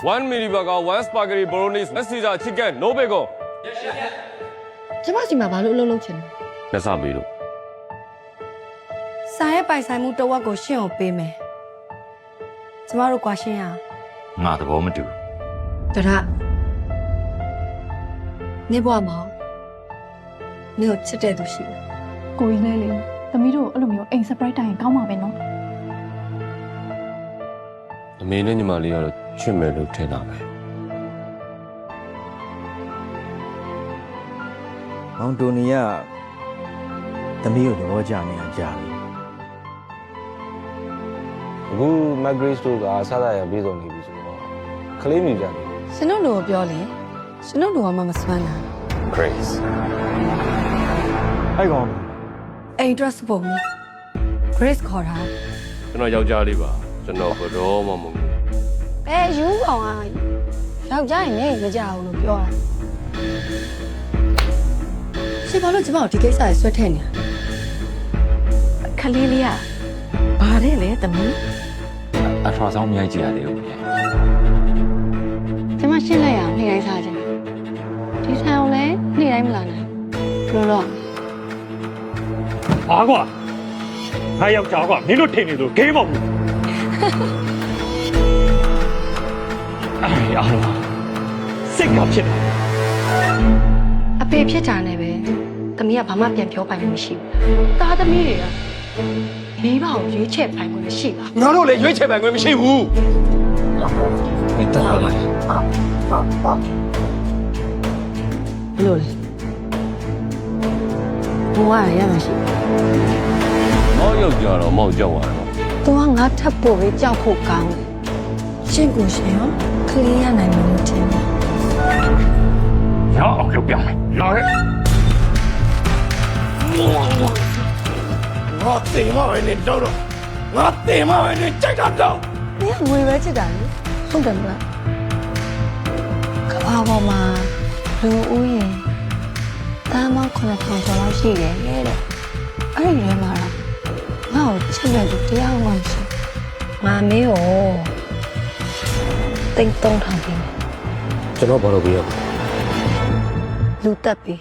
1 mini burger 1 spaghetti bolognese 2 Caesar chicken no bacon ကျမစီမှာဘာလို့အလုပ်လုပ်ချင်လဲ လက်စပေးလို့ ဆိုင်ရဲ့ပိုင်ဆိုင်မှုတစ်ဝက်ကိုရှင့်ကိုပေးမယ်ကျမတို့ကွာရှင်းရအောင် ငါသဘောမတူ တရနေဘွားမောင်နေကိုချစ်တဲ့သူရှိတယ် ကိုကြီးလဲလေသမီးတို့အဲ့လိုမျိုးအိမ် surprise တိုင်းကောင်းပါပဲနော် အမေနဲ့ညီမလေးကတော့ချစ်မယ်လို့ထင်တာပဲ မောင်တိုနီကသမီးကိုသဘောကျနေတာကြာပြီ အခု Magris တို့ကစားတာရပြေဆုံးနေပြီဆိုတော့ကလေးမြူကြတယ် ရှင်တို့လူကိုပြောလေရှင်တို့လူကမှမစွမ်းတာ Grace အဲ့ကောင် အိမ် dress ပုံ Grace ခေါ်တာ ကျွန်တော်ယောက်ျားလေးပါကျွန်တော်ဘယ်တော့မှမဟုတ်ဘူး ဘယ်ယူကောင်ကယောက်ျားရင်နေမကြဘူးလို့ပြောတာရှင်ဘာလို့ကျမတို့ဒီကိစ္စကိုဆွဲထည့်နေတာ ခလေးလေးကဘာတဲ့လဲသမီး အထွားဆောင်မြိုက်ကြည့်ရတယ်ဦးကြီး ကျမရှင်းလိုက်ရအောင်နေ့တိုင်းစားကြတယ်ဒီဆိုင်အောင်လဲနေ့တိုင်းမလာနိုင်ဘယ်လိုလုပ် ဟာကွာငါယောက်ျားကွာမင်းတို့ထင်နေလို့ဂိမ်းမဟုတ်ဘူးအားလုံးစိတ်ကဖြစ်တယ် အဖေဖြစ်တာနဲ့ပဲသမီးကဘာမှပြန်ပြောပိုင်မှုမရှိဘူးသားသမီးတွေကမိဘကိုရွေးချယ်ပိုင်မှုမရှိပါ ငါတို့လည်းရွေးချယ်ပိုင်ခွင့်မရှိဘူး မင်းတက်ပါလား ဘယ်လိုလဲဘဝရရမရှိ မောက်ယောက်ျားတော့မောက်ကြောက်သွားတော့ သူကငါထပ်ဖို့ပဲကြောက်ဖို့ကောင်းတယ်ရှင့်ကိုရှင်ရောကလေးရနိုင်မယ်လို့ထင်တယ် ငါအောင်လုပ်ပြမယ်လာခဲ့ ငါတင်မပဲနဲ့တော့ငါတင်မပဲနဲ့ကြိုက်တာတော့ ။你ငွေပဲချစ်တာလေ။ဟုတ်တယ်မလား။ကဘာပေါ်မှာလူဦးရင်တမ်းမောင်း9000ကျော်လောက်ရှိတယ်တဲ့။အဲ့ဒီထဲမှာငါ့ကိုချစ်တဲ့လူတရားမှမရှိ။ငါမေးကိုတိတ်3000ပေးမယ် ကျွန်တော်ဘာလို့ပြရမလဲ ။လူတက်ပြီး